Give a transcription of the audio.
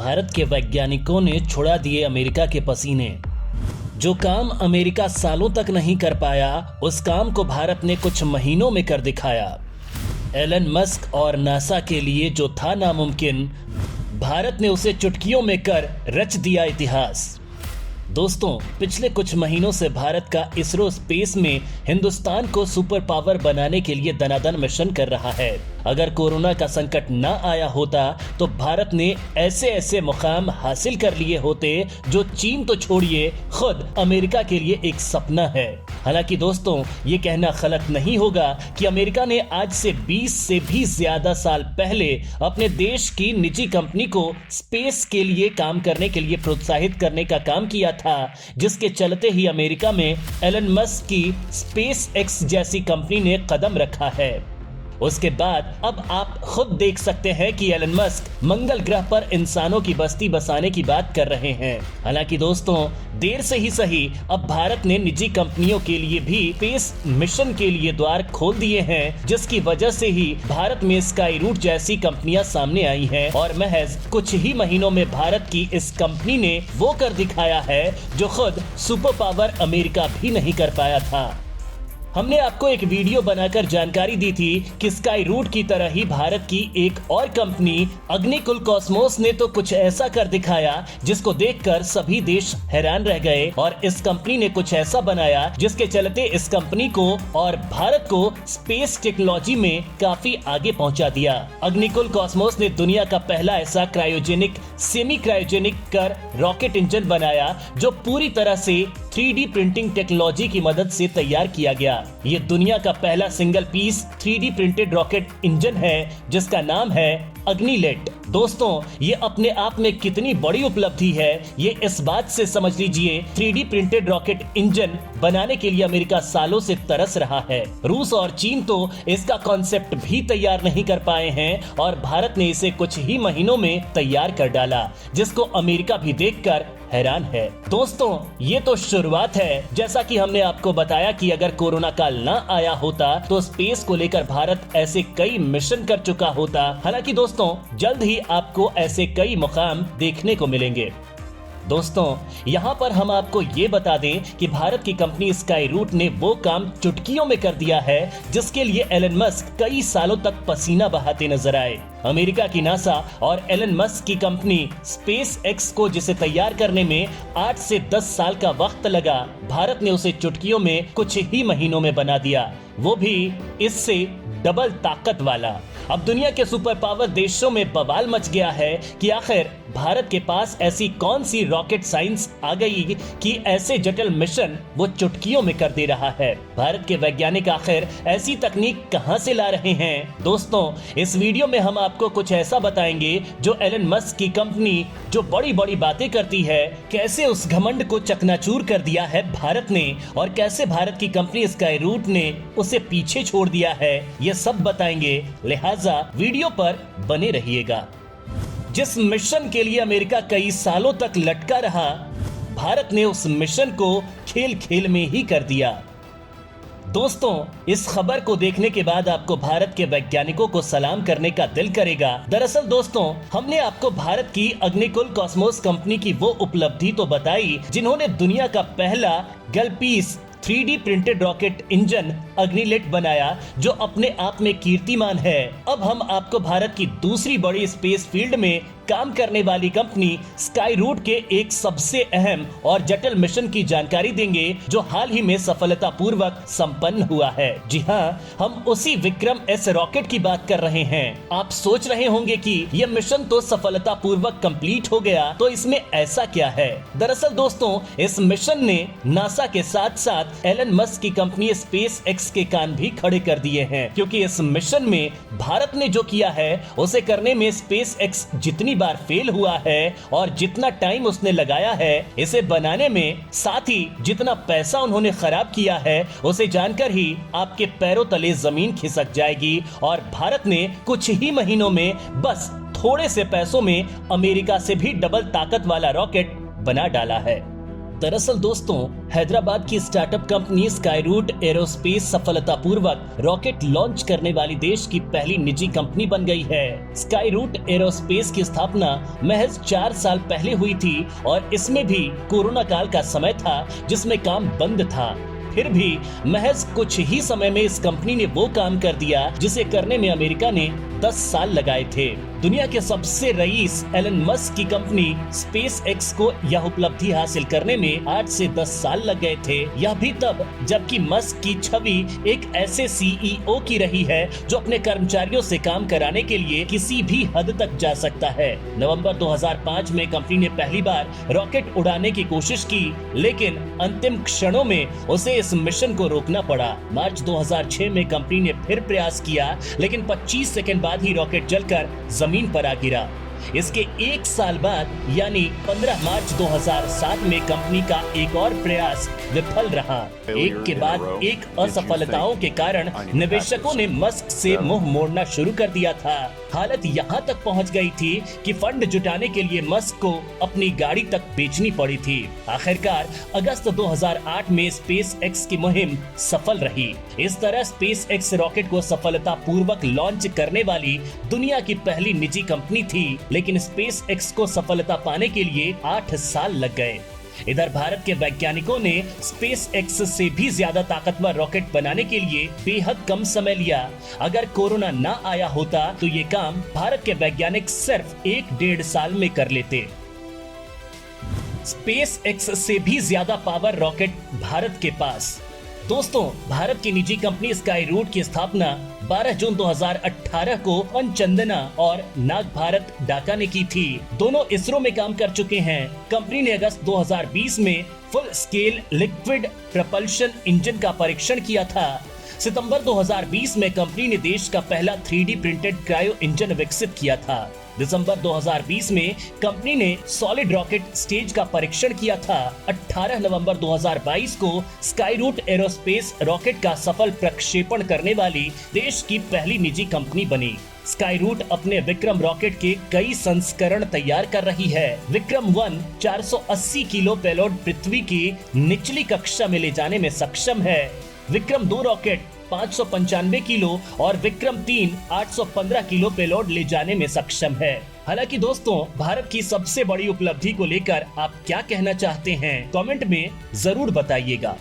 भारत के वैज्ञानिकों ने छुड़ा दिए अमेरिका के पसीने। जो काम अमेरिका सालों तक नहीं कर पाया, उस काम को भारत ने कुछ महीनों में कर दिखाया। एलन मस्क और नासा के लिए जो था नामुमकिन, भारत ने उसे चुटकियों में कर रच दिया इतिहास। दोस्तों, पिछले कुछ महीनों से भारत का इसरो स्पेस में हिंदुस्तान को सुपर पावर बनाने के लिए दनादन मिशन कर रहा है। अगर कोरोना का संकट ना आया होता तो भारत ने ऐसे ऐसे मुकाम हासिल कर लिए होते जो चीन तो छोड़िए, खुद अमेरिका के लिए एक सपना है। हालांकि दोस्तों, ये कहना गलत नहीं होगा कि अमेरिका ने आज से 20 से भी ज्यादा साल पहले अपने देश की निजी कंपनी को स्पेस के लिए काम करने के लिए प्रोत्साहित करने का काम किया था, जिसके चलते ही अमेरिका में एलन मस्क की स्पेस एक्स जैसी कंपनी ने कदम रखा है। उसके बाद अब आप खुद देख सकते हैं कि एलन मस्क मंगल ग्रह पर इंसानों की बस्ती बसाने की बात कर रहे हैं। हालांकि दोस्तों, देर से ही सही, अब भारत ने निजी कंपनियों के लिए भी स्पेस मिशन के लिए द्वार खोल दिए हैं, जिसकी वजह से ही भारत में स्काई रूट जैसी कंपनियां सामने आई हैं और महज कुछ ही महीनों में भारत की इस कंपनी ने वो कर दिखाया है जो खुद सुपर पावर अमेरिका भी नहीं कर पाया था। हमने आपको एक वीडियो बनाकर जानकारी दी थी कि स्काई रूट की तरह ही भारत की एक और कंपनी अग्निकुल कॉस्मोस ने तो कुछ ऐसा कर दिखाया जिसको देखकर सभी देश हैरान रह गए, और इस कंपनी ने कुछ ऐसा बनाया जिसके चलते इस कंपनी को और भारत को स्पेस टेक्नोलॉजी में काफी आगे पहुंचा दिया। अग्निकुल कॉस्मोस ने दुनिया का पहला ऐसा क्रायोजेनिक सेमी क्रायोजेनिक कर रॉकेट इंजन बनाया जो पूरी तरह से 3D प्रिंटिंग टेक्नोलॉजी की मदद से तैयार किया गया। ये दुनिया का पहला single piece 3D printed rocket engine है जिसका नाम है अग्निलेट। दोस्तों, ये अपने आप में कितनी बड़ी उपलब्धि है ये इस बात से समझ लीजिए। 3D प्रिंटेड रॉकेट इंजन बनाने के लिए अमेरिका सालों से तरस रहा है। रूस और चीन तो इसका कॉन्सेप्ट भी तैयार नहीं कर पाए हैं और भारत ने इसे कुछ ही महीनों में तैयार कर डाला, जिसको अमेरिका भी देखकर हैरान है। दोस्तों, ये तो शुरुआत है। जैसा कि हमने आपको बताया कि अगर कोरोना काल ना आया होता तो स्पेस को लेकर भारत ऐसे कई मिशन कर चुका होता। हालांकि दोस्तों, जल्द ही आपको ऐसे कई मुकाम देखने को मिलेंगे। दोस्तों, यहाँ पर हम आपको ये बता दें कि भारत की कंपनी स्काई रूट ने वो काम चुटकियों में कर दिया है जिसके लिए एलन मस्क कई सालों तक पसीना बहाते नजर आए। अमेरिका की नासा और एलन मस्क की कंपनी स्पेस एक्स को जिसे तैयार करने में 8 से 10 साल का वक्त लगा, भारत ने उसे चुटकियों में कुछ ही महीनों में बना दिया, वो भी इससे डबल ताकत वाला। अब दुनिया के सुपर पावर देशों में बवाल मच गया है कि आखिर भारत के पास ऐसी कौन सी रॉकेट साइंस आ गई कि ऐसे जटिल मिशन वो चुटकियों में कर दे रहा है। भारत के वैज्ञानिक आखिर ऐसी तकनीक कहां से ला रहे हैं? दोस्तों, इस वीडियो में हम आपको कुछ ऐसा बताएंगे जो एलन मस्क की कंपनी जो बड़ी बड़ी बातें करती है, कैसे उस घमंड को चकनाचूर कर दिया है भारत ने, और कैसे भारत की कंपनी स्काई रूट ने उसे पीछे छोड़ दिया है, ये सब बताएंगे। लिहाजा वीडियो पर बने रहिएगा। जिस मिशन के लिए अमेरिका कई सालों तक लटका रहा, भारत ने उस मिशन को खेल खेल में ही कर दिया। दोस्तों, इस खबर को देखने के बाद आपको भारत के वैज्ञानिकों को सलाम करने का दिल करेगा। दरअसल दोस्तों, हमने आपको भारत की अग्निकुल कॉस्मोस कंपनी की वो उपलब्धि तो बताई जिन्होंने दुनिया का पहला गलपीस 3D प्रिंटेड रॉकेट इंजन अग्निलेट बनाया, जो अपने आप में कीर्तिमान है। अब हम आपको भारत की दूसरी बड़ी स्पेस फील्ड में काम करने वाली कंपनी स्काई रूट के एक सबसे अहम और जटिल मिशन की जानकारी देंगे जो हाल ही में सफलतापूर्वक संपन्न हुआ है। जी हाँ, हम उसी विक्रम एस रॉकेट की बात कर रहे हैं। आप सोच रहे होंगे कि यह मिशन तो सफलतापूर्वक कंप्लीट हो गया, तो इसमें ऐसा क्या है? दरअसल दोस्तों, इस मिशन ने नासा के साथ साथ एलन मस्क की कंपनी स्पेस एक्स के कान भी खड़े कर दिए हैं, क्योंकि इस मिशन में भारत ने जो किया है उसे करने में स्पेस एक्स जितनी बार फेल हुआ है और जितना टाइम उसने लगाया है इसे बनाने में, साथ ही जितना पैसा उन्होंने खराब किया है, उसे जानकर ही आपके पैरों तले जमीन खिसक जाएगी। और भारत ने कुछ ही महीनों में बस थोड़े से पैसों में अमेरिका से भी डबल ताकत वाला रॉकेट बना डाला है। दरअसल दोस्तों, हैदराबाद की स्टार्टअप कंपनी स्काईरूट एरोस्पेस सफलतापूर्वक रॉकेट लॉन्च करने वाली देश की पहली निजी कंपनी बन गई है। स्काईरूट एरोस्पेस की स्थापना महज 4 साल पहले हुई थी और इसमें भी कोरोना काल का समय था जिसमें काम बंद था। फिर भी महज कुछ ही समय में इस कंपनी ने वो काम कर दिया जिसे करने में अमेरिका ने 10 साल लगाए थे। दुनिया के सबसे रईस एलन मस्क की कंपनी स्पेस एक्स को यह उपलब्धि हासिल करने में 8 से 10 साल लग गए थे। यह भी तब जबकि मस्क की छवि एक ऐसे सीईओ की रही है जो अपने कर्मचारियों से काम कराने के लिए किसी भी हद तक जा सकता है। नवंबर 2005 में कंपनी ने पहली बार रॉकेट उड़ाने की कोशिश की, लेकिन अंतिम क्षणों में उसे इस मिशन को रोकना पड़ा। मार्च 2006 में कंपनी ने फिर प्रयास किया, लेकिन 25 सेकंड बाद ही रॉकेट जलकर जमीन पर आ गिरा। इसके 1 साल बाद यानी 15 मार्च 2007 में कंपनी का एक और प्रयास विफल रहा। एक के बाद एक असफलताओं के कारण निवेशकों ने मस्क से मुंह मोड़ना शुरू कर दिया था। हालत यहाँ तक पहुँच गई थी कि फंड जुटाने के लिए मस्क को अपनी गाड़ी तक बेचनी पड़ी थी। आखिरकार अगस्त 2008 में स्पेस एक्स की मुहिम सफल रही। इस तरह स्पेस एक्स रॉकेट को सफलतापूर्वक लॉन्च करने वाली दुनिया की पहली निजी कंपनी थी, लेकिन स्पेस एक्स को सफलता पाने के लिए 8 साल लग गए। इधर भारत के वैज्ञानिकों ने स्पेस एक्स से भी ज्यादा ताकतवर रॉकेट बनाने के लिए बेहद कम समय लिया। अगर कोरोना ना आया होता तो ये काम भारत के वैज्ञानिक सिर्फ 1-1.5 साल में कर लेते। स्पेस एक्स से भी ज्यादा पावर रॉकेट भारत के पास। दोस्तों, भारत की निजी कंपनी स्काईरूट की स्थापना 12 जून 2018 को अनचंदना और नाग भारत डाका ने की थी। दोनों इसरो में काम कर चुके हैं। कंपनी ने अगस्त 2020 में full scale liquid propulsion engine का परीक्षण किया था। सितंबर 2020 में कंपनी ने देश का पहला 3D प्रिंटेड क्रायो इंजन विकसित किया था। दिसंबर 2020 में कंपनी ने सॉलिड रॉकेट स्टेज का परीक्षण किया था। 18 नवंबर 2022 को स्काईरूट एरोस्पेस रॉकेट का सफल प्रक्षेपण करने वाली देश की पहली निजी कंपनी बनी। स्काईरूट अपने विक्रम रॉकेट के कई संस्करण तैयार कर रही है। विक्रम 1 480 किलो पेलोड पृथ्वी की निचली कक्षा में ले जाने में सक्षम है। विक्रम 2 रॉकेट 595 किलो और विक्रम 3 815 किलो पेलोड ले जाने में सक्षम है। हालांकि दोस्तों, भारत की सबसे बड़ी उपलब्धि को लेकर आप क्या कहना चाहते हैं, कमेंट में जरूर बताइएगा।